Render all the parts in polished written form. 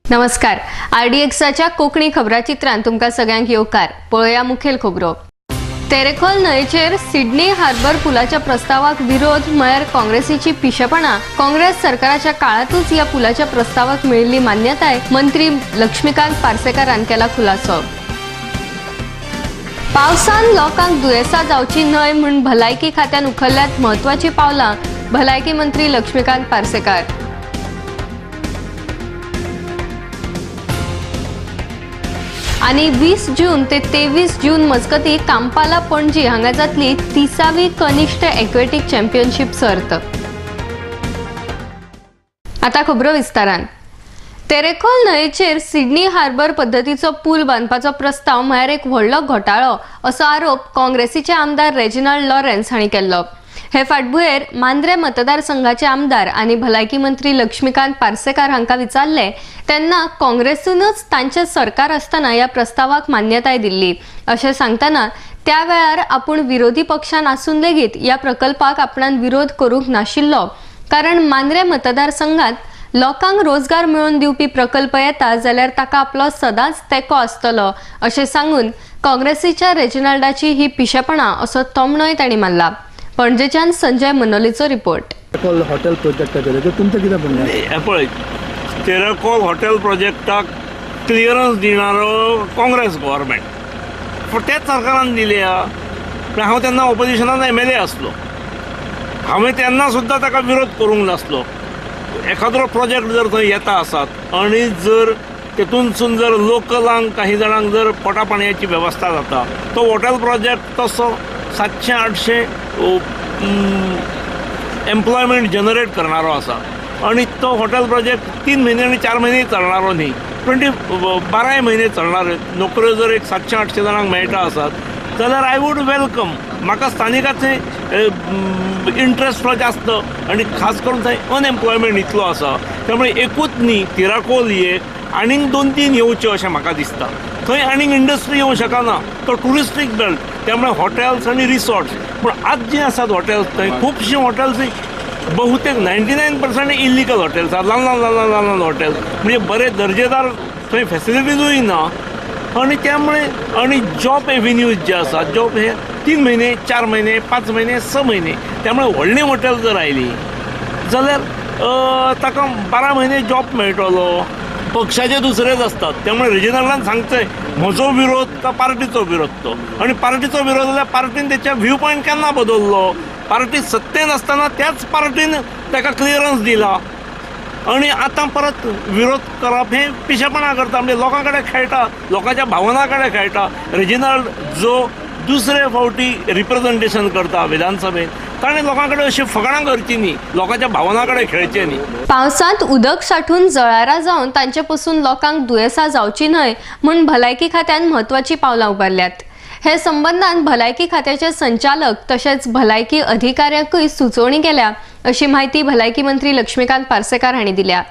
नमस्कार. RDXच्या कोकणी खबराचित्रांत तुमकां सगळ्यांक येवकार. पळोवया मुखेल खबरो. तेरेखोल न्हंयचेर सिडनी हार्बर पुलाच्या प्रस्तावाक विरोध म्हळ्यार काँग्रेसीची पिशेपणां. काँग्रेस सरकाराच्या काळातूच या पुलाच्या प्रस्तावाक मेळिल्ली मान्यताय मंत्री लक्ष्मीकांत पार्सेकारान केला खुलासो. पावसान लोकांक दुयेसां जावची न्हय म्हूण भलायकी खात्यान उखल्ल्यात म्हत्वाची पावलां. भलायकी मंत्री लक्ष्मीकांत पार्सेकार. आणि 20 जून ते 23 जून मजगती कांपाला पणजी हांगा जातली 30वी कनिष्ठ एक्वेटिक चॅम्पियनशीप सर्त. आता खबरो विस्तारान. तेरेखोल न्हंयचेर सिडनी हार्बर पद्धतीचो पूल बांदपाचो प्रस्ताव म्हळ्यार एक व्हडलो घोटाळो असो आरोप काँग्रेसीचे आमदार रेजिनाल्ड लॉरेन्स हांणी केल्लो. हे फाटभुंयेर मांद्रे मतदारसंघाचे आमदार आणि भलायकी मंत्री लक्ष्मीकांत पार्सेकार हांकां विचारले तेन्ना काँग्रेसीनूच तांचे सरकार आसतना ह्या प्रस्तावाक मान्यताय दिल्ली अशें सांगतना त्या वेळार आपूण विरोधी पक्षान आसून लेगीत ह्या प्रकल्पाक आपणान विरोध करूंक नाशिल्लो, कारण मांद्रे मतदारसंघात लोकांक रोजगार मेळोवन दिवपी प्रकल्प येता जाल्यार ताका आपलो सदांच तेंको आसतलो अशें सांगून काँग्रेसीच्या रेजिनाल्डाची ही पिशेपणां असो तोमणोय तांणी मारला. पणजेच्यान संजय मनोलीचो रिपोर्ट. हॉटेल प्रोजेक्टाचेर तुमचें कितें म्हणणें? पळय, तेरेखोल हॉटेल प्रोजेक्टाक क्लियरन्स दिणारो काँग्रेस गव्हर्मेंट पूण तेच सरकारान दिली. हांव तेन्ना ऑपोजिशनान MLA आसलो. हांवें तेन्ना सुद्दां ताका विरोध करूंक नासलो. एखादो प्रोजेक्ट जर थंय येता आसात आनी जर तेतूनसून जर लोकलांक काही जाणांक जर पोटा पाणयाची वेवस्था जाता, तो हॉटेल प्रोजेक्ट तसो 700-800 एम्प्लॉयमेंट जनरेट करणारो आसा. आणि तो हॉटेल प्रोजेक्ट 3 महिने आणि 4 महिने चलणारो न्ही, 12 महिने चलणार. नोकऱ्यो जर एक 700-800 जाणांक मेळटा आसात जाल्यार आय वूड वेलकम. म्हाका स्थानिकाचे इंट्रस्ट जास्त आणि खास करून थंय अनएम्प्लॉयमेंट इतलो आसा, त्यामुळे एकूच न्ही तिराकोल एक आनीक 2-3 येवच्यो अशें म्हाका दिसता. थंय आनीक इंडस्ट्री येवंक शकना. तो टुरिस्टीक बेल्ट, त्यामुळे हॉटेल्स आणि रिसॉर्ट्स. पूण आज जे आसात हॉटेल्स थंय खुबशीं हॉटेल्स बहुतेक 99% इल्लिगल हॉटेल्स आसात. ल्हान हॉटेल्स म्हणजे बरे दर्जेदार थंय फॅसिलिटीजूय ना. आणि त्यामुळे आणि जॉब एव्हेन्यूज जे आसात, जॉब हे 3 महिने 4 महिने 5 महिने 6 महिने. त्यामुळे व्हडलीं हॉटेल जर आयली जाल्यार ताका 12 महिने जॉब मेळटलो. पक्षाचे दुसरेच असतात. त्यामुळे रिजनलान सांगचंय म्हजो विरोध का पार्टीचो विरोध तो. आणि पार्टीचो विरोध जाल्यार पार्टीन त्याच्या व्ह्यू पॉयंट केन्ना बदललो. पार्टी सत्तेन आसतना त्याच पार्टीन ताका क्लियरन्स दिला आणि आतां परत विरोध करप हे पिशेपणां करता. म्हणजे लोकां कडेन खेळटा, लोकांच्या भावना कडेन खेळटा. रेजिनाल्ड जो दुसरे फावटी रिप्रेझेंटेशन करता विधानसभेत, ताणें लोकां कडेन अशी फकाणां करची न्ही, लोकांच्या भावना कडेन खेळचें न्ही. पावसांत उदक साठून जळारां जावन तांचे पसून लोकांक दुयेसां जावची न्हय म्हूण भलायकी खात्यान म्हत्वाची पावलां उबारल्यात. हे संबंधान भलायकी खात्याचे संचालक तशेंच भलायकी अधिकाऱ्यांकूय सुचोवणी केल्या अशी माहिती भलायकी मंत्री लक्ष्मीकांत पार्सेकार हांणी दिल्या.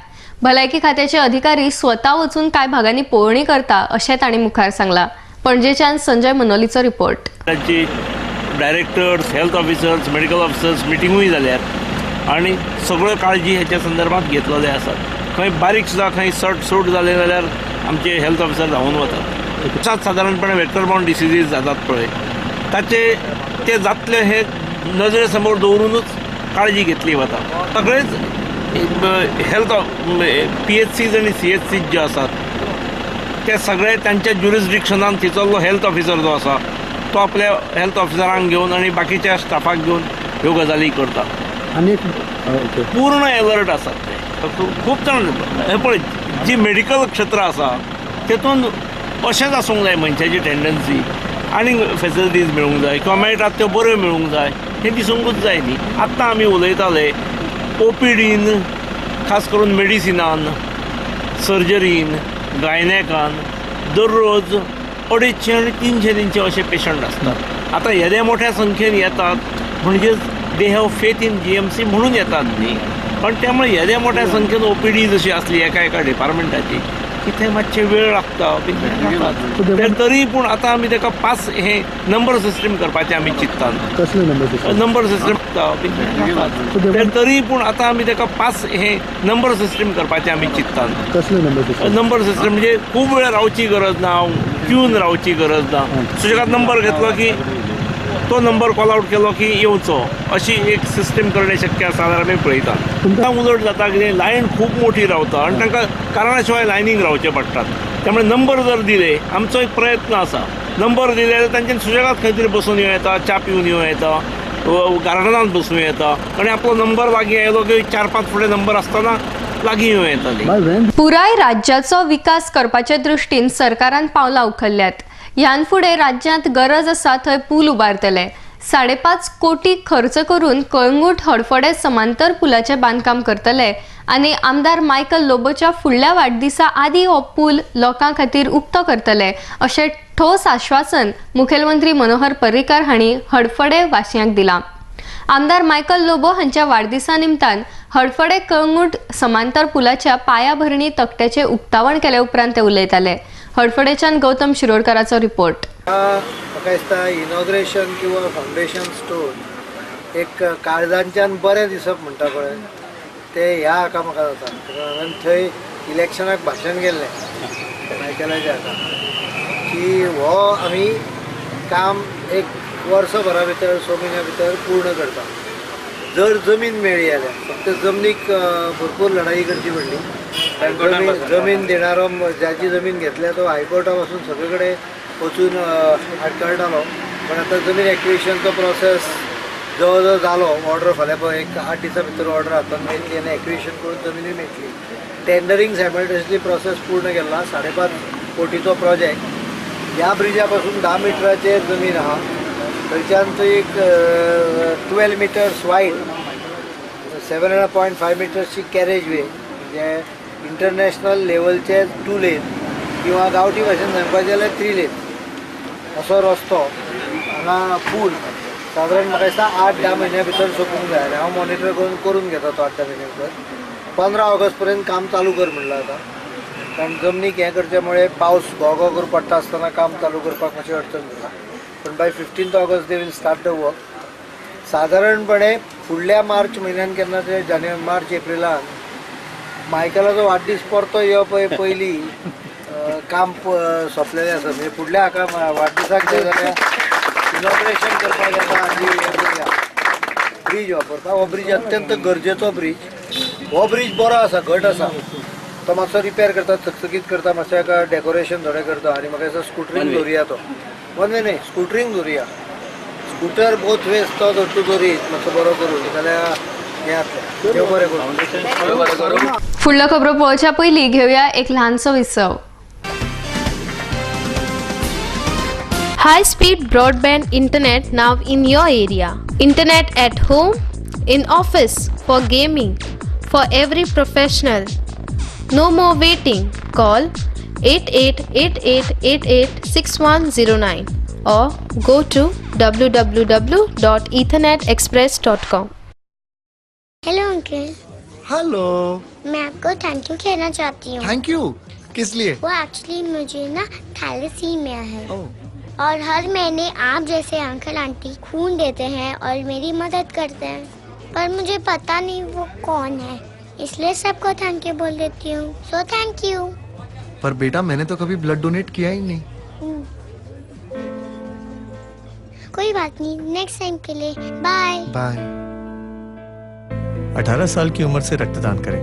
भलायकी खात्याचे अधिकारी स्वता वचून कांय भागांनी पळोवणी करता अशें तांणी मुखार सांगलां. पणजेच्यान संजय मनोलीचो रिपोर्ट. ताची directors, health officers, medical officers मिटिंगूय जाल्यात आणि सगळ्यो काळजी हेच्या संदर्भात घेतलेले आसात. खंय बारीक सुद्दां खंय सूट जालें जाल्यार आमचे हेल्थ ऑफिसर धांवून वतात. साधारणपणे वेक्टर बाउंड डिसिजीस जातात पळय, ते जातले हे नजरे समोर दवरूनच काळजी घेतली वता. सगळेच हेल्थ PHCs आणि CHCs जे आसात ते सगळे त्यांच्या ज्युरिस्डिक्शनान तिचो हेल्थ ऑफिसर जो आसा तो आपल्या हेल्थ ऑफिसरांक घेवन आणि बाकीच्या स्टाफाक घेवन ह्यो गजाली करता. आणि पूर्ण एलर्ट आसात ते. खूब जाण हे पळय, जी मेडिकल क्षेत्र आसा तेतून अशेंच आसूंक जाय मनशाची टेंडन्सी. आनीक फॅसिलिटीज मेळूंक जाय किंवा मेळटात त्यो बऱ्यो मेळूंक जाय हें दिसूंकूच जाय न्ही. आत्तां आमी उलयताले OPDन, खास करून मेडिसिनान, सर्जरीन, गायनेकान दररोज 250 आणि 300 असे पेशंट असतात. आता येद्या मोठ्या संख्येन येतात म्हणजे they have faith in GMC म्हणून येतात न्ही. पण त्यामुळे येद्या मोठ्या संख्येन OPD जशी असली एका डिपार्टमेंटाची की थंय मातशें वेळ लागता ते तरी पूण आतां आमी ताका पास हे नंबर सिस्टम करपाचें आमी चिंततात कसले नंबर सिस्टम नंबर सिस्टम ते तरी पूण आतां आमी ताका पास हे नंबर सिस्टम करपाचें आमी चिंततात कसले नंबर सिस्टम नंबर सिस्टम म्हणजे खूब वेळ रावची गरज ना क्यून रावची गरज ना सुशेगाद नंबर घेतलो की तो नंबर कॉल आउट केलो की येवचो अशी एक सिस्टम करणे शक्य आसा जाल्यार आमी पळयतात तुमकां उलट जाता कितें लायन खूब मोठी रावता आनी तांकां कारणा शिवाय लायनीक रावचे पडटात त्यामुळे नंबर जर दिले आमचो एक प्रयत्न आसा नंबर दिले जाल्यार तांच्यानी सुशेगाद खंय तरी बसून येवं येता च्या पिवन येवं येता गार्डनांत बसूं येता आनी आपलो नंबर लागीं आयलो की 4-5 फुडें नंबर आसतना लागीं येवं येताली पुराय राज्याचो विकास करपाचे दृश्टीन सरकारान पावलां उखल्ल्यात ह्यान फुडें राज्यांत गरज आसा थंय पूल उबारतले 5.5 कोटी खर्च करून कळंगूट हडफडे समांतर पुलाचें बांदकाम करतले आनी आमदार मायकल लोबोच्या फुडल्या वाडदिसा आदी हो पूल लोकां खातीर उक्तो करतले अशें ठोस आश्वासन मुखेलमंत्री मनोहर पर्रीकार हांणी हडफडे वासियांक दिलां आमदार मायकल लोबो हांच्या वाडदिसा निमतान हडफडे कळंगूट समांतर पुलाच्या पायाभरणी तकट्याचे उक्तावण केले उपरांत ते उलयताले हडफडेच्यान गौतम शिरोडकराचो रिपोर्ट म्हाका दिसता इनॉग्रेशन किंवा फाउंडेशन स्टोन एक काळजांच्यान बरें दिसप म्हणटा पळय ते ह्या हाका म्हाका जाता हांवें थंय इलेक्शनाक भाशण केल्लें मायकलाच्या हाका की हो आमी काम एक वर्सभरा भितर 6 म्हयन्या भितर पूर्ण करता जर जमीन मेळ्ळी जाल्यार फक्त जमनीक भरपूर लढाई करची पडली जमीन देणारो ज्याची जमीन घेतल्या तो हायकोर्टा पासून सगळे कडेन वचून आडकळटालो पण आतां जमीन एक्विजिशनचो प्रोसेस जवळ जवळ जालो ऑर्डर फाल्यां पळय एक 8 दिसां भितर ऑर्डर हातांत मेळटली आनी एक्विजिशन करून जमिनी मेळटली टेंडरींग सायमल्टेनियसली प्रोसेस पूर्ण केला 5.5 कोटीचो प्रोजेक्ट ह्या ब्रिजा पासून 10 मिटराचेर जमीन आहा थंयच्यान थंय एक 12 मिटर्स वायड 7.5 मिटर्सची कॅरेज वे म्हणजे इंटरनॅशनल लेवलचे 2 लेन किंवा गांवठी भाशेन सांगपाचें जाल्यार 3 लेन असो रस्तो हांगा पूल सादारण म्हाका दिसता 8-10 म्हयन्या भितर सोंपूंक जाय हांव मॉनिटर करून घेता तो 8-10 म्हयन्या भितर 15 ऑगस्ट पर्यंत काम चालू कर म्हणलं आतां कारण जमनीक हें करचे मुळे पावस घोगो करून पडटा आसतना काम चालू करपाक मातशी अडचण जाता पण by 15th August they will start the work साधारणपणे फुडल्या मार्च म्हयन्यान केन्ना ते मार्च एप्रिलान मायकलाचो वाडदीस परतो येवपा पयलीं काम सोंपलेलें आसा म्हणजे फुडल्या हाका वाडदिसाक जे जाल्यार इनॉग्रेशन करपाक येता आनी ब्रीज वापरता हो ब्रीज अत्यंत गरजेचो ब्रीज हो ब्रीज बरो आसा घट आसा तो मातसो रिपेर करता चकचकीत करता मातशें हाका डेकोरेशन थोडें करता आनी म्हाका दिसता स्कुटरींग दवरिया तो वन वे न्हय स्कुटरींग दवरिया स्कूटर बोथ वेज तो धरतू दवरीत मातसो बरो करून जाल्यार हें जातलें देव बरें करून फुडल्यो खबरो पळोवच्या पयलीं घेवया एक ल्हानसो विसव High speed broadband internet now in your area. Internet at home, in office, for gaming, for every professional. No more waiting. Call 8888886109 or go to www.ethernetexpress.com. Hello uncle hello मैं आपको थैंक यू कहना चाहती हूँ thank you किस लिए वो actually मुझे ना thalassaemia है ओह और हर महीने आप जैसे अंकल आंटी खून देते हैं और मेरी मदद करते हैं पर मुझे पता नहीं वो कौन है इसलिए सबको थैंक यू बोल देती हूँ सो थैंक यू पर बेटा मैंने तो कभी ब्लड डोनेट किया ही नहीं कोई बात नहीं नेक्स्ट टाइम के लिए बाय बाय 18 साल की उम्र से रक्तदान करें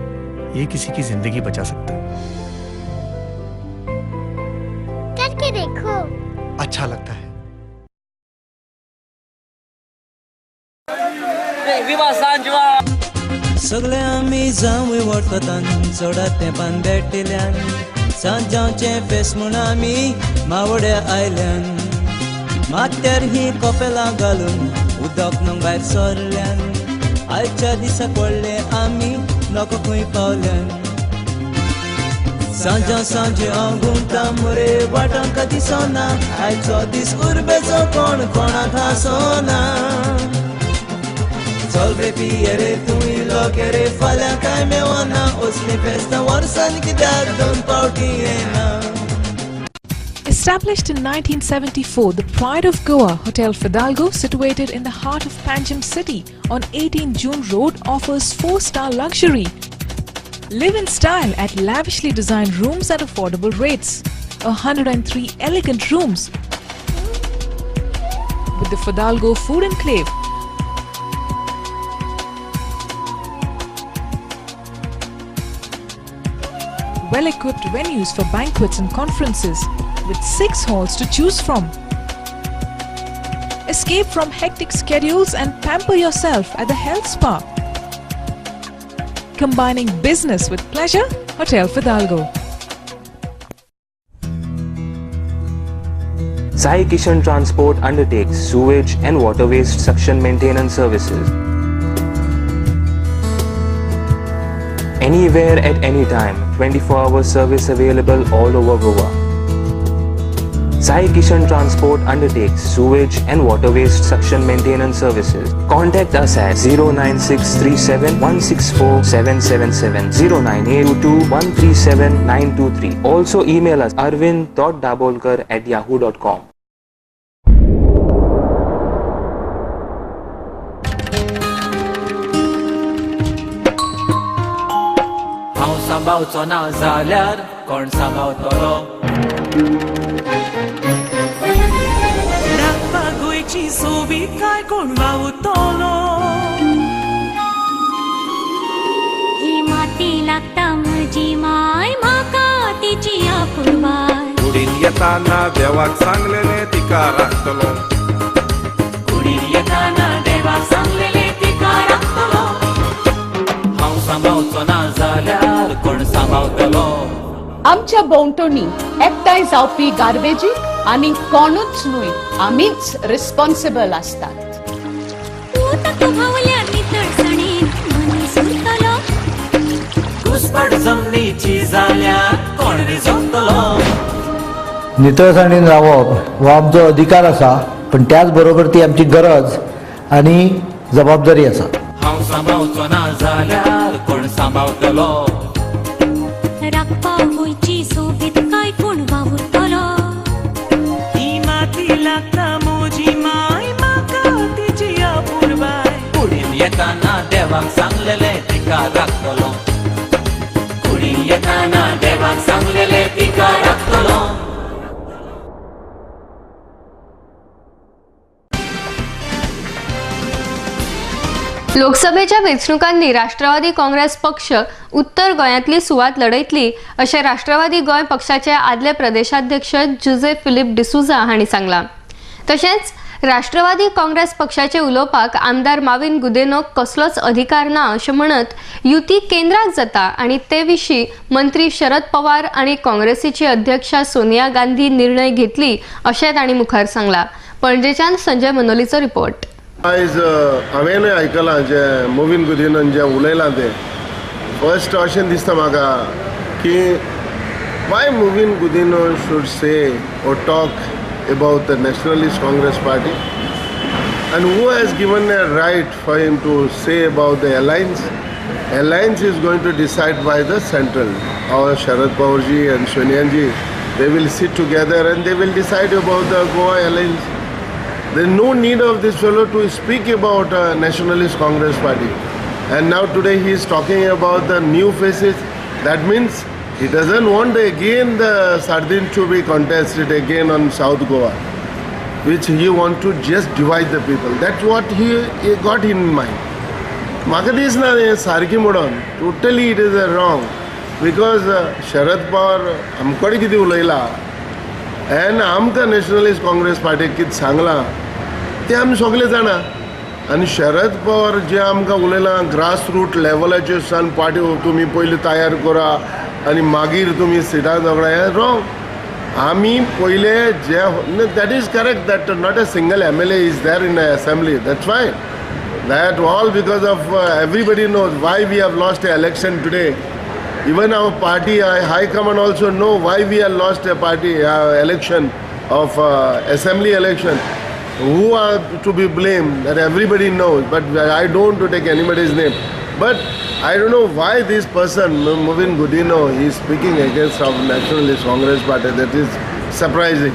ये किसी की जिंदगी बचा सकता है करके देखो अच्छा लगता है सगळे आमी जावं वळखतान चोडा तेंपान भेटिल्ल्यान सांज जावचें फेस म्हूण आमी मावड्या आयल्यान माथ्यार ही कपेलां घालून उदक न्हू भायर सरल्यान आयच्या दिसाक व्हडले आमी नको खंय पावल्यान सांजे हांव घुमता मोरे वाटांक दिसना आयचो दीस उर्बेचो कोण कोणाक हांसोना चल रे पिये रे तुवें येतलो गे रे फाल्यां काय मेवना असली फेस्त वर्सान कित्याक दोन पावटी येना. Established in 1974, the Pride of Goa, Hotel Fidalgo, situated in the heart of Panjim city on 18 June Road, offers 4-star luxury. Live in style at lavishly designed rooms at affordable rates. 103 elegant rooms with the Fidalgo Food Enclave. Well-equipped venues for banquets and conferences with 6 halls to choose from. Escape from hectic schedules and pamper yourself at the health spa. Combining business with pleasure, Hotel Fidalgo. Sai Kishan Transport undertakes sewage and water waste suction maintenance services. Anywhere at any time, 24-hour service available all over Goa. Sai Kishan Transport undertakes sewage and water waste suction maintenance services. Contact us at 09637 164 777 09822 137 923. Also email us arvind.dabolkar@yahoo.com. हांव सांबाळचो ना जाल्यार कोण सांबाळतलो. राखपा गोंयची सोबीत काय कोण वावुरतलो. ही माती लागता म्हजी माय म्हाका तिची आपुरबाय. कुडीन येताना देवाक सांगलेले तिका राखतलो. कुडीन येताना देवाक सांगलेले तिका राखतलो. हांव सांबाळचो ना जाल्यार कोण सांबाळतलो. आमच्या भोंवतणी एकठांय जावपी गार्बेजी आनी कोणूच न्हय आमीच रिस्पॉन्सिबल आसतात. तूं भावल्यार नितळसाणीन मनीस उरतलो. घुसपट जमनीची जाल्यार कोण रिजवतलो. नितळसाणीन रावप हो आमचो अधिकार आसा, पण त्याच बरोबर ती आमची गरज आनी जबाबदारी आसा. हांव सांबाळचो ना जाल्यार कोण सांबाळतलो. राखपा गोंयची सोबीत काय कोण वावुरतलो. ही माती लागता म्हजी माय म्हाका तिची आपुरबाय. कुडीन येताना देवाक सांगलेले तिका राखतलो. कुडीन येताना देवाक सांगलेले तिका राखतलो. लोकसभेच्या वेंचणुकांनी राष्ट्रवादी काँग्रेस पक्ष उत्तर गोंयांतली सुवात लढयतली अशें राष्ट्रवादी गोंय पक्षाचे आदले प्रदेशाध्यक्ष जुझे फिलिप डिसुजा हांणी सांगलां. तशेंच राष्ट्रवादी काँग्रेस पक्षाचे उलोवपाक आमदार माविन गुदेनोक कसलोच अधिकार ना अशें म्हणत युती केंद्राक जाता आनी ते विशीं मंत्री शरद पवार आनी काँग्रेसीची अध्यक्षा सोनिया गांधी निर्णय घेतली अशें तांणी मुखार सांगलां. पणजेच्यान संजय मनोलीचो रिपोर्ट. आयज हांवेंय आयकलां जे मोविन गुदिनन जे उलयलां ते फर्स्ट अशें दिसता म्हाका की वाय मोविन गुदिनन should say or talk about the Nationalist Congress Party and who has given a right for him to say about the alliance. Alliance is going to decide by the central. Our Sharad Pawarji and Sonia ji, they will sit together and they will decide about the Goa alliance. There is no need of this fellow to speak about Nationalist Congress Party. And now today he is talking about the new faces. That means he doesn't want again the Sardin to be contested again on South Goa, which he want to just divide the people. That's what he got in mind. म्हाका दिसना हें सारकी म्हणून. Totally it is wrong. Because Sharad Pawar आमकडे कितें उलयला and आमकां Nationalist Congress Party कितें सांगलां ते आमी सगळे जाणा. आनी शरद पवार जे आमकां उलयलां ग्रास रूट लेवलाचेर सान पार्टी तुमी पयलीं तयार करा आनी मागीर तुमी सिटां झगडा हें रॉंग. आमी पयले जे that is correct that not a single MLA is there in assembly. That's फायन. That all because of everybody knows why we have lost an election today. Even our party high command also know why we have lost a party election of assembly election. Who are to be blamed? That everybody knows. But I don't want to take anybody's name. But I don't know why this person, Movin Gudino, is speaking against our Nationalist Congress Party. That is surprising.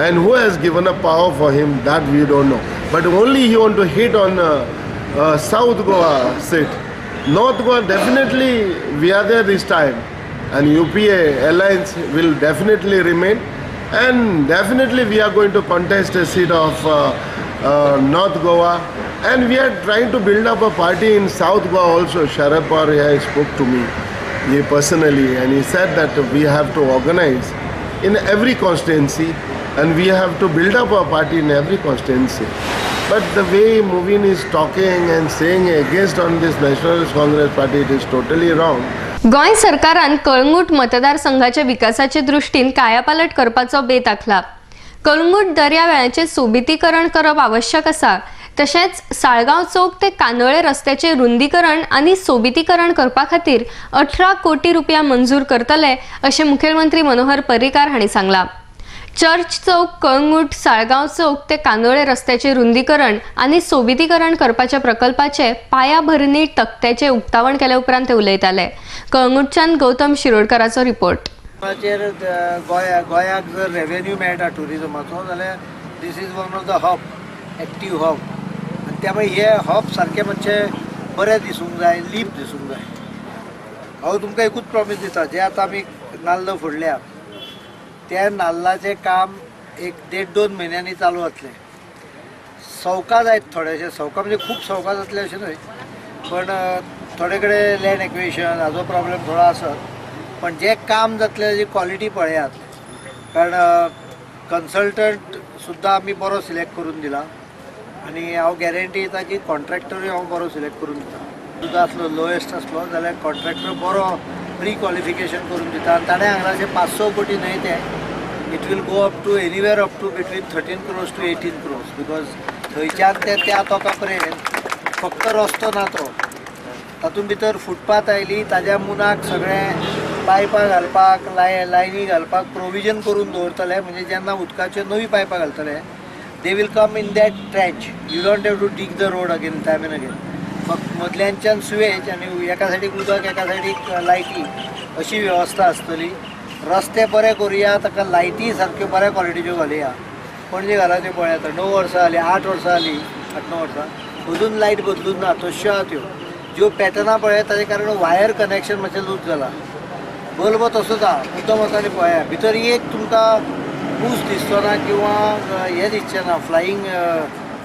And who has given a power for him, that we don't know. But only he want to hit on South Goa seat. North Goa, definitely we are there this time. And UPA alliance will definitely remain. And definitely we are going to contest a seat of North Goa. And we are trying to build up a party in South Goa also. Sharad Pawar spoke to me personally, and he said that we have to organize in every constituency and we have to build up a party in every constituency. But the way Movin is talking and saying against on this Nationalist Congress Party, it is totally wrong. Goa सरकारान कळंगूट मतदारसंघाच्या विकासाचे दृष्टीन कायापालट करपाचो बेत आखला. कळंगूट दर्यावेळाचे सोबितीकरण करप आवश्यक आसा. तशेंच साळगांव चौक ते कानोळे रस्त्याचे रुंदीकरण आनी सोबितीकरण करपा खातीर 18 कोटी रुपया मंजूर करतले अशें मुखेलमंत्री मनोहर पर्रीकार हांणी सांगलां. चर्च चौक कळंगूट साळगांव चौक ते कानोळे रस्त्याचे रुंदीकरण आनी सोबितीकरण करपाच्या प्रकल्पाचे पायाभरणी तक्त्याचे उक्तावण केले उपरांत ते उलयताले. कळंगूटच्यान गौतम शिरोडकराचो रिपोर्ट. गोंयाक जर रेवेन्यू मेळटा टुरिजमाचो जाल्यार this is one of the hub, active hub. आनी त्यामुळे हे हब सारके मातशे बरें दिसूंक जाय, लीप दिसूंक जाय. हांव तुमकां एकूच प्रॉमीस दिता, जे आतां आमी नाल्ल फोडल्या त्या नाल्लाचें काम 1-1.5-2 म्हयन्यांनी चालू जातलें. सवका जायत थोडेशे, सवका म्हणजे खूब सवका जातले अशें न्हय, पण थोडे कडेन लँड एक्विजिशन हाजो प्रॉब्लेम थोडो आसत. पण जे काम जातले ताजी क्वॉलिटी पळयात, कारण कन्सल्टंट सुद्दां आमी बरो सिलेक्ट करून दिला आनी हांव गॅरंटी दिता की कॉन्ट्रॅक्टरूय हांव बरो सिलेक्ट करून दिता. सुद्दां आसलो लोएस्ट आसलो जाल्यार कॉन्ट्रॅक्टर बरो प्री क्वॉलिफिकेशन करून दिता. आनी ताणें हांगा अशें 500 कोटी न्हय ते, it will go up to anywhere up to between 13 crores to 18 crores, because थंयच्यान ते त्या तोका पर्यंत फक्त रस्तो ना तो, तातूंत भितर फुटपाथ आयली, ताज्या मुनाक सगळें पायपां घालपाक लायनी घालपाक प्रोविजन करून दवरतले. म्हणजे जेन्ना उदकाच्यो नवी पायपां घालतले they will come in that trench. You don't have to dig the road again time and again. मदल्यांच्यान सुवेज आनी एका सायडीक उदक एका सायडीक लायटी, अशी वेवस्था आसतली. रस्ते बरे करुया, ताका लायटी सारक्यो बऱ्या क्वॉलिटीच्यो घालुया. पणजे घाला त्यो पळयात, 9 वर्सां जालीं, 8 वर्सां जालीं, 8-9 वर्सां अजून लायट बदलून ना, तश्यो आहा त्यो. ज्यो पॅटर्नां पळयात ताजे कारण वायर कनेक्शन मातशें लूज जाला. बल्ब तसोच आहा, मुद्दम वचांनी पळया. भितर एक तुमकां पूस दिसचो ना किंवा हें दिसचें ना,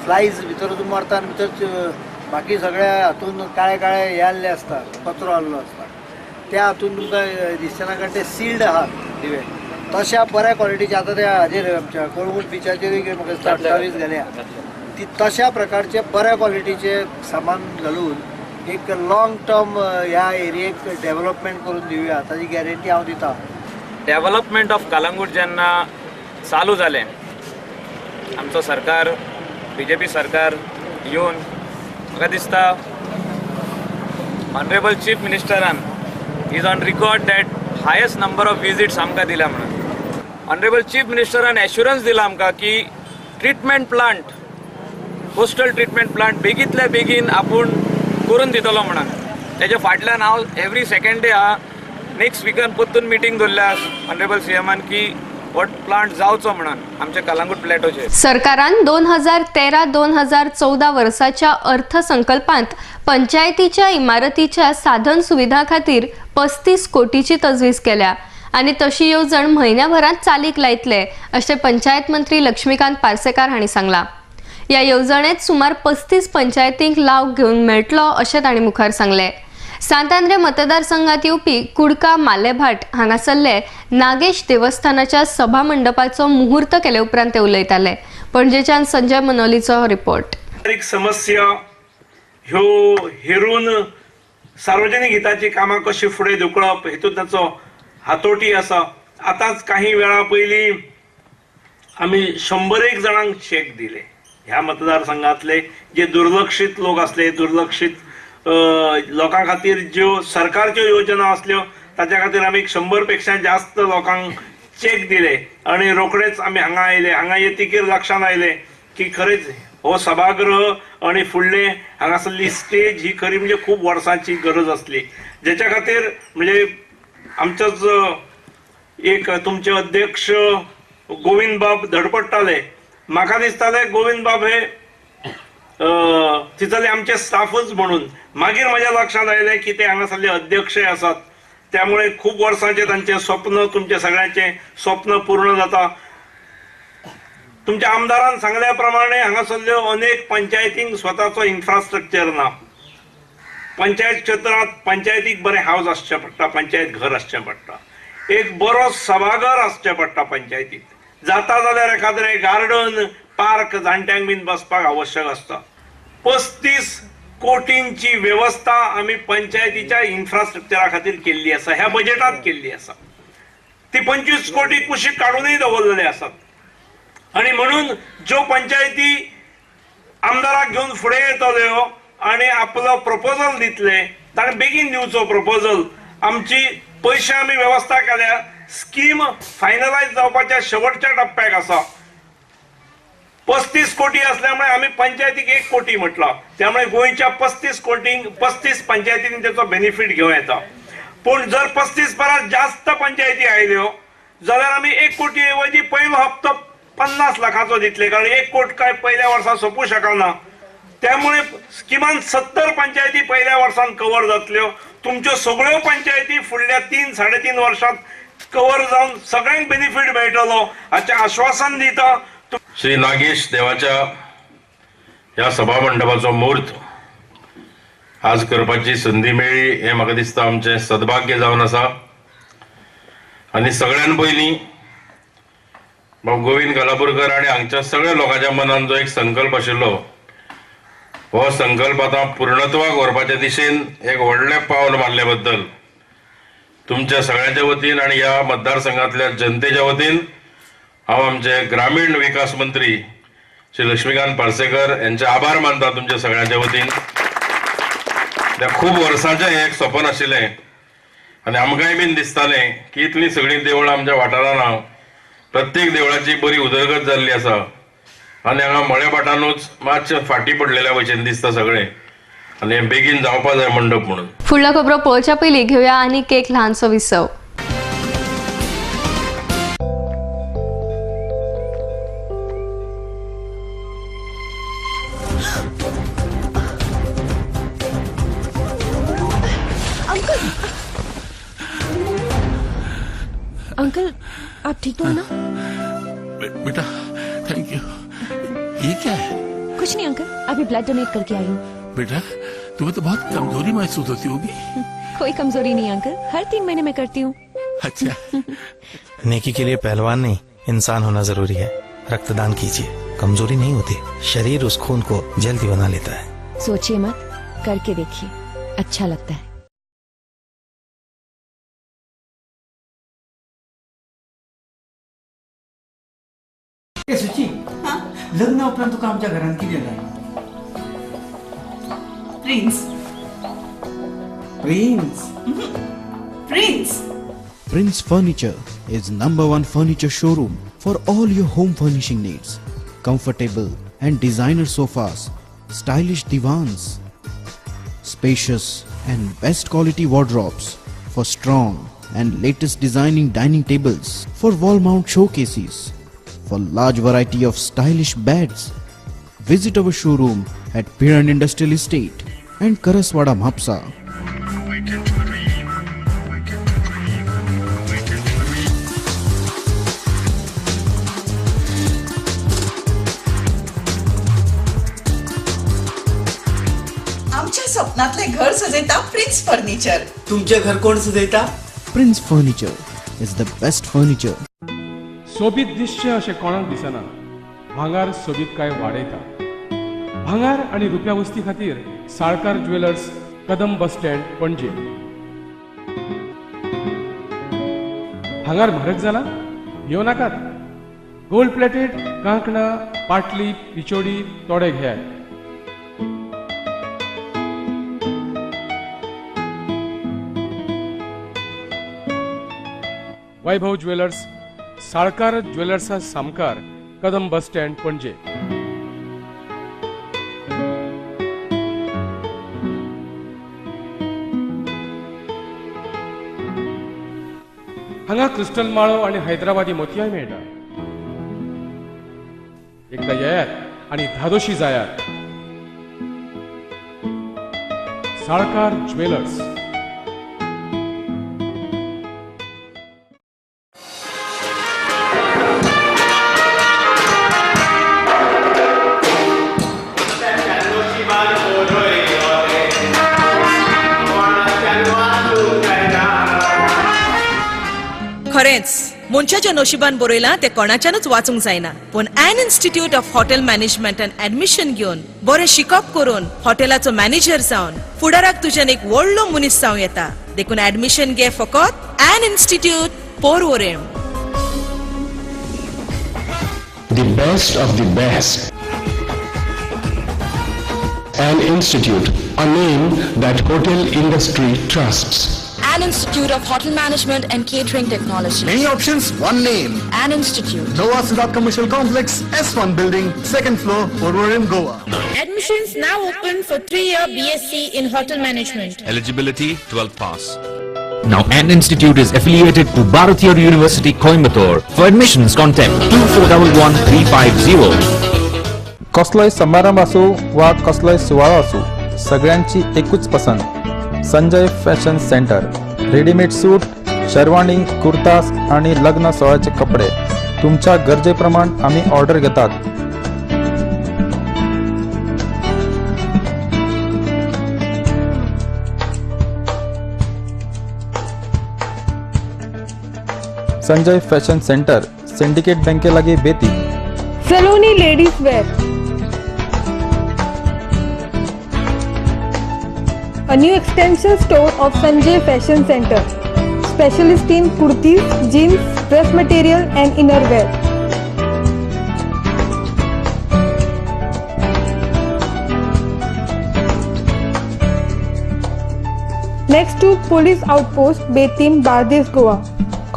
फ्लायज भितर वचून मरता आनी भितर बाकी सगळ्या हातून काळे काळे हे आसले आसता, कचरो आसलो आसता, त्या हातून तुमकां दिसचें ना, कारण ते सील्ड आहात दिवे. तशा बऱ्या क्वॉलिटीचे आतां त्या हाजेर आमच्या कळंगूट बिचाचेर म्हाका 28 घाल्या, ती तशा प्रकारचे बऱ्या क्वॉलिटीचे सामान घालून एक लॉंग टर्म ह्या एरियेक डेव्हलपमेंट करून दिवया, ताजी गॅरंटी हांव दिता. डेव्हलपमेंट ऑफ कळंगूट जेन्ना चालू जालें, आमचो सरकार BJP सरकार येवन म्हाका दिसता ऑनरेबल चीफ मिनिस्टरान is on record that highest number of visits आमकां दिल्या म्हणून. ऑनरेबल चीफ मिनिस्टरान एश्युरन्स दिला आमकां की treatment plant, coastal treatment plant बेगींतल्या बेगीन आपूण करून दितलो म्हणून. तेच्या फाटल्यान हांव एवरी सेकंड डे नेक्स्ट विकान परतून मिटींग दवरल्या ऑनरेबल CMान की वॉट प्लांट जावचो म्हणून आमच्या कळंगूट प्लॅटोचेर. सरकारान 2013-2014 वर्साच्या अर्थसंकल्पांत पंचायतीच्या इमारतीच्या साधन सुविधा खातीर 35 कोटीची तजवीज केल्या आनी तशी येवजण म्हयन्याभरात चालीक लायतले अशें पंचायत मंत्री लक्ष्मीकांत पार्सेकार हांणी सांगलां. ह्या येवजणेत सुमार 35 पंचायतींक लाव घेवंक मेळटलो अशें तांणी मुखार सांगलें. सांतांद्रे मतदारसंघात येवपी कुडका मालेभाट हांगासरले नागेश देवस्थानाच्या सभा मंडपाचो मुहूर्त केले उपरांत ते उलयताले. पणजेच्यान संजय मनोलीचो रिपोर्ट. समस्या ह्यो हेरून सार्वजनीक हिताची कामां कशी फुडें धुकळप हेतून ताचो हातोटी आसा. आतांच काही वेळा पयलीं आमी 101 जणांक चेक दिले. ह्या मतदारसंघातले जे दुर्लक्षित लोक असले, दुर्लक्षित लोकां खातीर ज्यो सरकारच्यो योजना आसल्यो ताच्या खातीर आमी 100 पेक्षा जास्त लोकांक चेक दिले आणि रोखडेच आमी हांगा आयले. हांगा येतकीर लक्षांत आयले की खरेंच हो सभागृह आणि फुडले हांगासरली स्टेज ही खरी म्हणजे खूप वर्सांची गरज असली, ज्याच्या खातीर म्हणजे आमचोच एक तुमचे अध्यक्ष गोविंद बाब धडपडटाले. म्हाका दिसताले गोविंद बाब हे तिथले आमचे स्टाफच म्हणून. मागीर माझ्या लक्षात आयलें की ते हांगासरले अध्यक्षय आसात, त्यामुळे खूप वर्सांचे तांचे स्वप्न, तुमचे सगळ्यांचे स्वप्न पूर्ण जाता. तुमच्या आमदारान सांगल्या प्रमाणे हांगासरल्यो अनेक पंचायतींक स्वताचो इन्फ्रास्ट्रक्चर ना. पंचायत क्षेत्रांत पंचायतीक बरें हावज आसचें पडटा, पंचायत घर आसचें पडटा, एक बरो सभाघर आसचें पडटा पंचायतीक. जाता जाल्यार एखाद्रे गार्डन पार्क जाणट्यांक बीन बसपाक आवश्यक आसता. 35 कोटींची व्यवस्था आमी पंचायतीच्या इन्फ्रास्ट्रक्चरा खातीर केल्ली आसा, ह्या बजेटांत केल्ली आसा. ती 25 कोटी कुशीक काडूनय दवरलेले आसात. आणि म्हणून ज्यो पंचायती आमदाराक घेवन फुडें येतल्यो आणि आपलो प्रपोजल दितले, ताणें बेगीन दिवचो प्रपोजल. आमची पयशे आमी व्यवस्था केल्या, स्कीम फायनलायज जावपाच्या शेवटच्या टप्प्याक आसा. 35 कोटी असल्यामुळे आम्ही पंचायतीक 1 कोटी म्हटला, त्यामुळे गोंयच्या 35 पंचायतींनी त्याचा बेनिफिट घेऊन येता. पण जर 35 परस जास्त पंचायती आयल्यो जाल्यार आमी 1 कोटी ऐवजी पयलो हप्तो 50 लाखाचो दितले, कारण 1 कोटी काय पहिल्या वर्सा सोंपू शकना. त्यामुळे किमान 70 पंचायती पहिल्या वर्सान कव्हर जातल्यो. तुमच्यो सगळ्यो पंचायती फुडल्या 3-3.5 वर्षात कव्हर जावन सगळ्यांक बेनिफिट मेळटलो हाचें आश्वासन दिता. श्री नागेश देवाच्या ह्या सभा मंडपाचो मुहूर्त आज करपाची संधी मेळ्ळी हें म्हाका दिसता आमचें सद्भाग्य जावन आसा. आनी सगळ्यान पयलीं बाब गोविंद कलापुरकर आनी हांगच्या सगळ्या लोकांच्या मनान जो एक संकल्प आशिल्लो, हो संकल्प आतां पूर्णत्वाक व्हरपाच्या दिशेन एक व्हडलें पावल मारले बद्दल तुमच्या सगळ्यांच्या वतीन आनी ह्या मतदारसंघातल्या जनतेच्या वतीन हांव आमचे ग्रामीण विकास मंत्री श्री लक्ष्मीकांत पार्सेकर यांचे आभार मानता तुमच्या सगळ्यांच्या वतीन. त्या खूप वर्सांचें हें एक स्वप्न आशिल्लें आनी आमकांय बीन दिसतालें की इतलीं सगळीं देवळां आमच्या वाठारांत आहा, प्रत्येक देवळाची बरी उदरगत जाल्ली आसा आनी हांगा मळेपाटानूच मातशें फाटीं पडलेल्या भशेन दिसता सगळें, आनी हें बेगीन जावपा जाय मंडप म्हणून. फुडल्या खबरो पळोवच्या पयलीं घेवया आनीक एक ल्हानसो विसव. अंकल, आप ठीक तो हो ना? बेटा थैंक यू. ये क्या है? कुछ नहीं अंकल, अभी ब्लड डोनेट करके आई हूँ. बेटा तुम्हें तो बहुत कमजोरी महसूस होती होगी. कोई कमजोरी नहीं अंकल, हर 3 महीने में करती हूँ. अच्छा. नेकी के लिए पहलवान नहीं इंसान होना जरूरी है. रक्तदान कीजिए, कमजोरी नहीं होती, शरीर उस खून को जल्दी बना लेता है. सोचिए मत, करके देखिए, अच्छा लगता है. सुची, लग्न उपरांत तुका आमच्या घरांत कितें जाय? Prince. Prince. Prince. Prince Furniture is #1 furniture showroom for all your home furnishing needs. Comfortable and designer sofas, stylish divans, spacious and best quality wardrobes for strong and latest designing dining tables, for wall mount showcases, for large variety of stylish beds. Visit our showroom at Piran Industrial Estate and Karaswada Mhapsa. आमच्या स्वप्नातले घर सजयता prince furniture. तुमचे घर कोण सजयता? Prince Furniture is the best furniture. सोबीत दिसचें अशें कोणाक दिसना, भांगार सोबीत काय वाडयता. भांगार आनी रुप्या वस्ती खातीर Salkar jewellers, Kadam bus stand, पणजे. भांगार म्हारग जाला? येवं नाकात. गोल्ड प्लेटेड कांकणां, पाटली, पिचोडी तोडे घेयात. वैभव ज्वेलर्स, साळकार ज्वेलर्सा सामकार, कदम बस स्टँड, पणजे. हांगा क्रिस्टल माळो आणि हैदराबादी मोतयाय मेळटा. एकदा येयात आणि धादोशी जायात. साळकार ज्वेलर्स. खरेंच मनशाच्या नशिबान बरयलां ते कोणाच्यानच वाचूंक जायना. पण an institute of hotel management and admission घेवन बरें शिकप करून हॉटेलाचो मॅनेजर जावन फुडाराक तुज्यान एक व्हडलो मनीस जावं येता. देखून ऍडमिशन घे फकत an institute Porvorim. The best of the best. An institute, a name that hotel industry trusts. An Institute of Hotel Management and Catering Technology. Many options, one name. An Institute. Nova Siddharth Commercial Complex, S1 Building, 2nd floor, Porvorim, Goa. Admissions now open for 3-year BSc in Hotel Management. Eligibility 12th pass. Now An Institute is affiliated to Bharatiya University, Coimbatore. For admissions, contact 2411-350. कसलोय समारंभ असो वा कसलोय सुवाळो असो, सगळ्यांची एकूच पसंत. Sanjay fashion centre. रेडीमेड सूट, शेरवानी, कुर्तास आणि लग्न सोहळ्याचे कपडे तुमच्या गरजेप्रमाण आम्ही ऑर्डर घेतात. संजय फॅशन सेंटर, सिंडिकेट बँके लागी बेती. Saloni ladies wear. A new extension store of Sanjay Fashion Center, specialist in kurtis, jeans, dress material and innerwear. Next to Police Outpost, Betim, Bardes, Goa.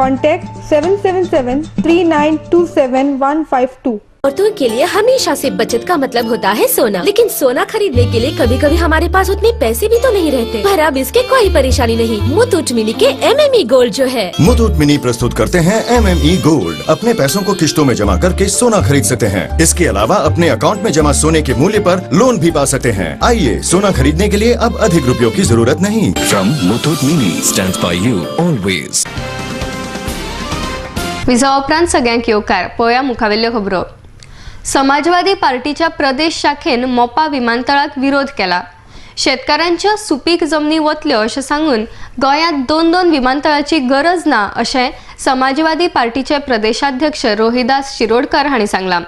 Contact 777-3927-152. औरतों के लिए हमेशा से बचत का मतलब होता है सोना, लेकिन सोना खरीदने के लिए कभी कभी हमारे पास उतने पैसे भी तो नहीं रहते। पर अब इसके कोई परेशानी नहीं। मुथूट मिनी के MME गोल्ड जो है, मुथूट मिनी प्रस्तुत करते हैं MME गोल्ड। अपने पैसों को किश्तों में जमा करके सोना खरीद सकते हैं। इसके अलावा अपने अकाउंट में जमा सोने के मूल्य पर लोन भी पा सकते हैं। आइए, सोना खरीदने के लिए अब अधिक रुपयों की जरूरत नहीं। From Muthoot Mini stands by you always. विजा उपरांत सगळ्यांक येवकार. पळोवया मुखावेल्यो खबरो. समाजवादी पार्टीच्या प्रदेश शाखेन मोपा विमानतळाक विरोध केला. शेतकारांच्या सुपीक जमनी वतल्यो अशें सांगून गोंयांत 2 विमानतळाची गरज ना अशें समाजवादी पार्टीचे प्रदेशाध्यक्ष रोहिदास शिरोडकर हांणी सांगलां.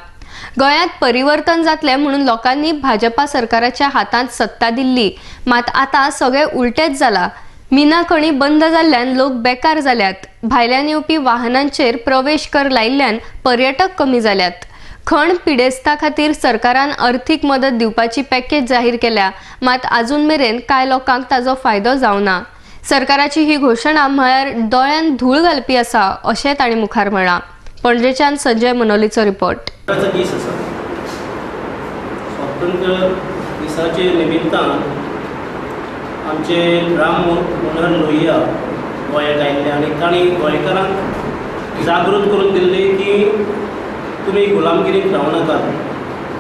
गोंयांत परिवर्तन जातलें म्हणून लोकांनी भाजपा सरकाराच्या हातांत सत्ता दिल्ली, मात आतां सगळें उलटेंच जालां. मिना खणी बंद जाल्ल्यान लोक बेकार जाल्यात. भायल्यान येवपी वाहनांचेर प्रवेश कर लायिल्ल्यान पर्यटक कमी जाल्यात. खण पिडेस्ता खातीर सरकारान अर्थीक मदत दिवपाची पॅकेज जाहीर केल्या, मात अजून मेरेन कांय लोकांक ताजो फायदो जावना. सरकाराची ही घोशणा म्हळ्यार दोळ्यान धूळ घालपी आसा अशें तांणी मुखार म्हळां. पणजेच्यान संजय मनोलीचो रिपोर्ट. स्वातंत्र्य दिसाचे निमित्तान आमचे राम मनोहर लोहिया गोंयांत आयिल्ले आनी तांणी गोंयकारांक जागृत करून दिल्ली की तुमी गुलामगिरीक रावूं नाकात,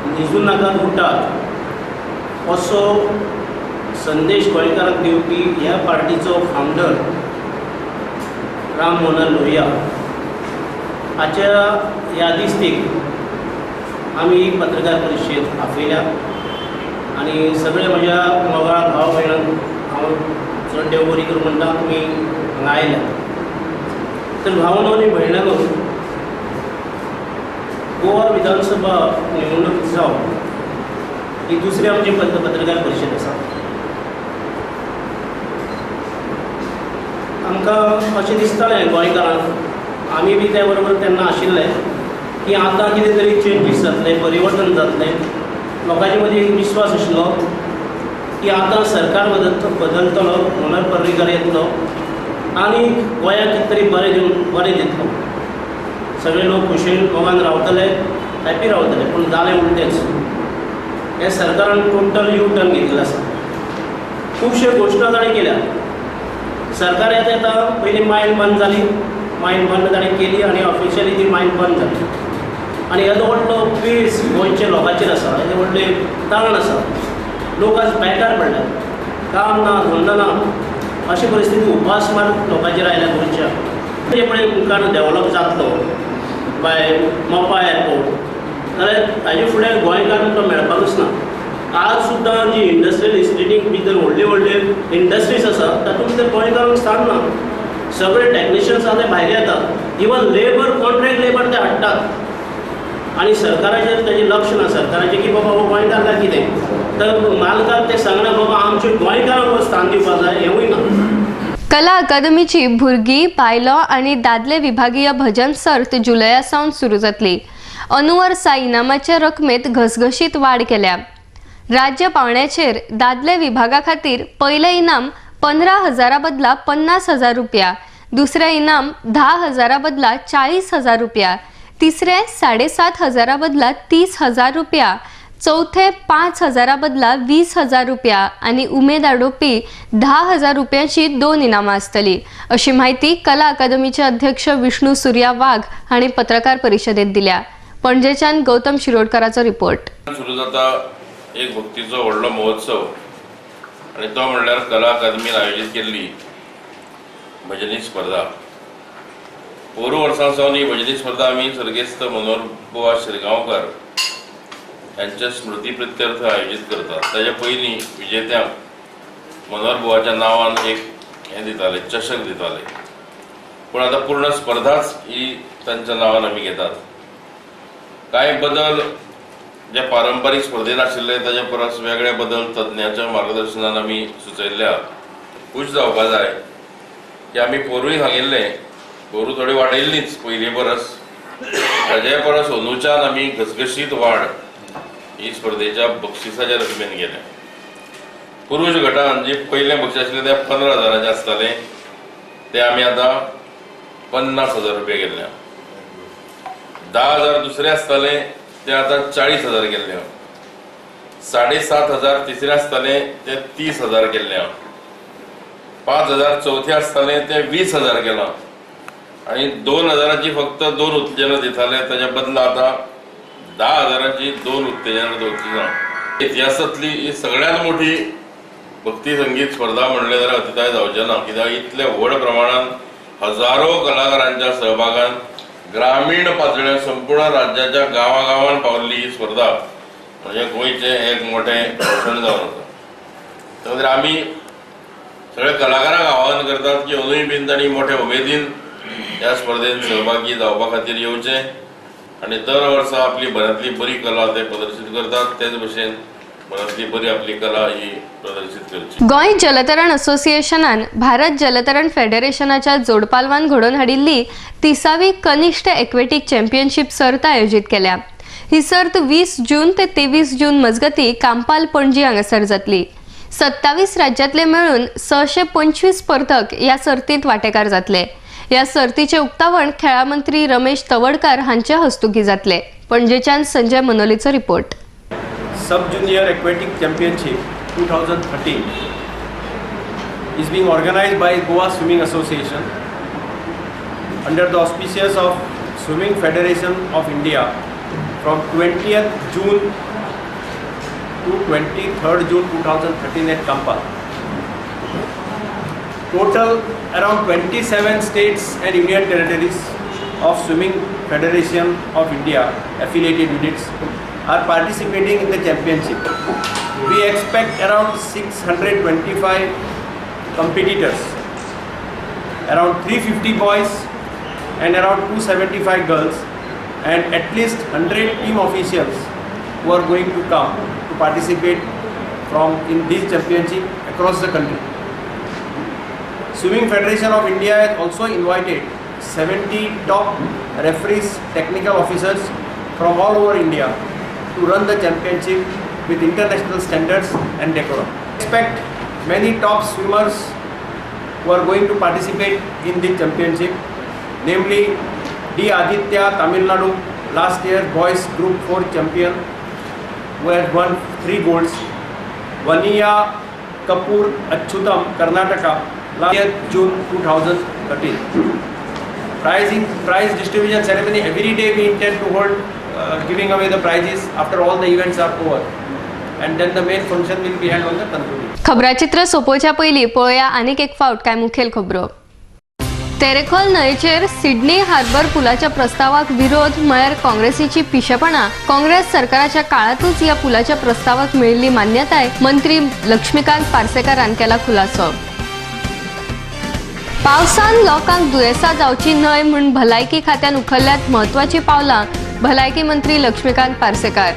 न्हिजूं नाकात, उठात असो संदेश गोंयकारांक दिवपी ह्या पार्टीचो फावंडर राम मनोहर लोहिया हाच्या यादिस्तीक आमी ही पत्रकार परिशद आपयल्या आनी सगळे म्हज्या मोगाळ भाव भयणांक हांव चड देव बरी करूं म्हणटा तुमी हांगा आयल्या. तर भावांनो आनी भयणांनो, गोवा विधानसभा निवडणूक जावन ही दुसरी आमची पत्रकार परिशद आसा. आमकां अशें दिसतालें गोंयकारांक, आमी बी त्या बरोबर तेन्ना आशिल्ले, की आतां कितें तरी चेंजीस जातले, परिवर्तन जातलें. लोकांचे मदीं एक विश्वास आशिल्लो की आतां सरकार बदलतलो, मनोहर पर्रीकार येतलो आनी गोंयाक कितें तरी बरें दितलो. सगळे लोक खुशेन मोगान रावतले, हॅपी रावतले. पूण जालें उलटेंच. हे सरकारान टोटल यू टर्न घेतिल्लो आसा. खुबश्यो घोशणा ताणें केल्या. सरकार येता येता पयलीं मायल बंद जाली, मायन बंद ताणें केली आनी ऑफिशियली ती मायन बंद जाली आनी येदो व्हडलो पेस गोंयच्या लोकांचेर आसा, येदे व्हडले ताण आसा, लोक आज बेकार पडल्यात, काम ना धंदो ना अशी परिस्थिती उपासमार लोकांचेर आयल्या गोंयच्या. म्हणजे पळय मुखार डेव्हलप जातलो बाय मोपा एअरपोर्ट जाल्यार हाजे फुडें गोंयकार तुमकां मेळपाकूच ना. आज सुद्दां जी इंडस्ट्रियल इस्टेटीक भितर व्हडले व्हडले इंडस्ट्रीज आसा तातूंत भितर गोंयकारांक स्थान ना. सगळे टॅक्निशियन्स आहा ते भायर येतात, इवन लेबर कॉन्ट्रॅक्ट लेबर ते हाडटात आनी सरकाराचेर ताजें लक्ष ना. सरकाराचें की बाबा हो गोंयकार काय कितें, तर मालकाक ते सांगना बाबा आमच्या गोंयकारांक स्थान दिवपाक जाय हेंवूय ना. कला अकादमीची भुरगीं बायलो आनी दादले विभागीय भजन सर्त जुलया सावन सुरू जातली. अनुवर्सा इनामाच्या रकमेत घसघशीत वाड केल्या. राज्य पावंड्याचेर दादले विभागा खातीर पयलें इनाम 15,000 बदला 50,000 रुपया, दुसरें इनाम 10,000 बदला 40,000 रुपया, तिसरें 7,500 बदला 30,000 रुपया, चौथे 5,000 बदला 20,000 रुपया आनी उमेद आडोवपी 10,000 रुपयांची 2 इनामां आसतली, अशी माहिती कला अकादमीचे अध्यक्ष विष्णू सुर्या वाघ हांणी पत्रकार परिशदेंत दिल्या. पणजेच्यान गौतम शिरोडकराचो रिपोर्ट. सुरू जाता एक भक्तीचो व्हडलो महोत्सव आनी तो म्हणल्यार कला अकादमीन आयोजीत केल्ली भजनी स्पर्धा. पोरू वर्सां सावन ही भजनी स्पर्धा आमी सर्गेस्त मनोहर बुवा शिरगांवकर यांच्या स्मृती प्रित्यर्थ आयोजीत करतात. ताच्या पयलीं विजेत्यांक मनोहर बुवाच्या नांवान एक हें दिताले, चषक दिताले, पूण आतां पूर्ण स्पर्धाच ही तांच्या नांवान आमी घेतात. कांय बदल जे पारंपारीक स्पर्धेन आशिल्ले ताचे परस वेगळे बदल तज्ञांच्या मार्गदर्शनान आमी सुचयल्ल्या. खूश जावपा जाय की आमी पोरूय सांगिल्लें, पोरू थोडी वाडयल्लीच पयली परस, ताचे परस अंदूच्यान आमी घसघशीत वाड ही स्पर्धेच्या बक्षिसाच्या रकमेन गेल्या. पुरुष गटान जे पयलें बक्षीस आशिल्लें तें 15,000 आसतालें तें आमी आतां 50,000 रुपया गेल्ल्या. 10,000 दुसरें आसतालें तें आतां 40,000 गेल्लें. 7,500 तिसरें आसतालें तें 30,000 गेल्लें. 5,000 चौथें आसतालें तें 20,000 गेलां आनी 2,000ची फक्त 2 उत्तेजनां दिताले, ताच्या बदला आतां 10,000ची 2 उत्तेजनां दवरची ना. इतिहासांतली ही सगळ्यांत मोठी भक्ती संगीत स्पर्धा म्हणलें जाल्यार अतिताय जावचें ना, कित्याक इतले व्हड प्रमाणान हजारो कलाकारांच्या सहभागान ग्रामीण पातळीर संपूर्ण राज्याच्या गांवागांवांत पावल्ली ही स्पर्धा म्हणजे गोंयचें एक मोठें भूषण जावन आसा. त्या खातीर आमी सगळे कलाकारांक आवाहन करतात की अजूनय बीन तांणी मोठ्या उमेदीन ह्या स्पर्धेंत सहभागी जावपा खातीर येवचें आनी दर वर्सा आपली बऱ्यांतली बरी कला ते प्रदर्शीत करतात, तेच भशेन बऱ्यांतली बरी आपली कला ही प्रदर्शीत करची. गोंय जलतरण असोसिएशनान भारत जलतरण फेडरेशनाच्या जोडपालवान घडोवन हाडिल्ली 30वी कनिश्ठ एक्वेटिक चॅम्पियनशीप सर्त आयोजीत केल्या. ही सर्त 20 जून ते 23 जून मजगती कांपाल पणजी हांगासर जातली. 27 राज्यांतले मेळून 625 स्पर्धक या सर्तींत वांटेकार जातले. या सर्तीचे उक्तावण खेळा मंत्री रमेश तवडकार हांच्या हस्तुकी जातले. पणजेच्यान संजय मनोलीचो report. Sub junior aquatic championship 2013 is being organized by Goa Swimming Association under the auspices of Swimming Federation of India from 20th June to 23rd June 2013 at Kampal. Total around 27 states and union territories of Swimming Federation of India affiliated units are participating in the championship. We expect around 625 competitors, around 350 boys and around 275 girls, and at least 100 team officials who are going to come to participate in this championship across the country. Swimming Federation of India has also invited 70 top referees, technical officers from all over India to run the championship with international standards and decorum. Expect many top swimmers who are going to participate in this championship, namely D. Aditya, Tamil Nadu, last year boys group 4 champion who has won 3 golds. Vaniya Kapoor Achyutam, Karnataka, last year June 2013. prize distribution ceremony. Every day we intend to hold giving away the prizes after all the events are over, and then the main function will be held on the concluding. खबराचित्र सोपोवच्या पयलीं पळोवया आनीक एक फावट कांय मुखेल खबरो. तेरेखोल न्हंयचेर Sydney harbour पुलाच्या प्रस्तावाक विरोध म्हळ्यार काँग्रेसीची पिशेपणां. काँग्रेस सरकाराच्या काळातूच ह्या पुलाच्या प्रस्तावाक मेळिल्ली मान्यताय मंत्री लक्ष्मीकांत पार्सेकारान केला खुलासो. पावसान लोकांक दुयेसां जावची न्हय म्हूण भलायकी खात्यान उखल्ल्यात म्हत्वाची पावलां. भलायकी मंत्री लक्ष्मीकांत पार्सेकार.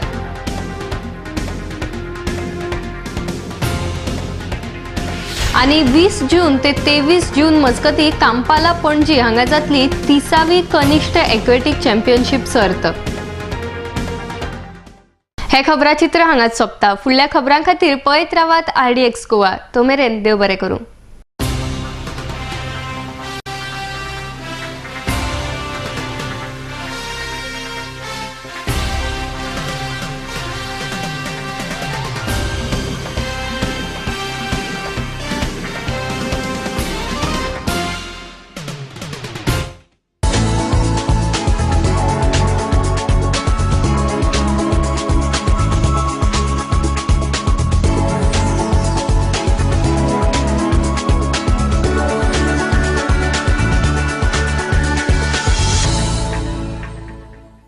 आनी 20 जून ते 23 जून मजगती कांपाला पणजी हांगा जातली 30वी कनिष्ठ एक्वेटिक चॅम्पियनशीप सर्त. हे खबराचित्र हांगाच सोंपता. फुडल्या खबरां खातीर पळयत रावात RDX गोवा. तो मेरेन देव बरें करूं.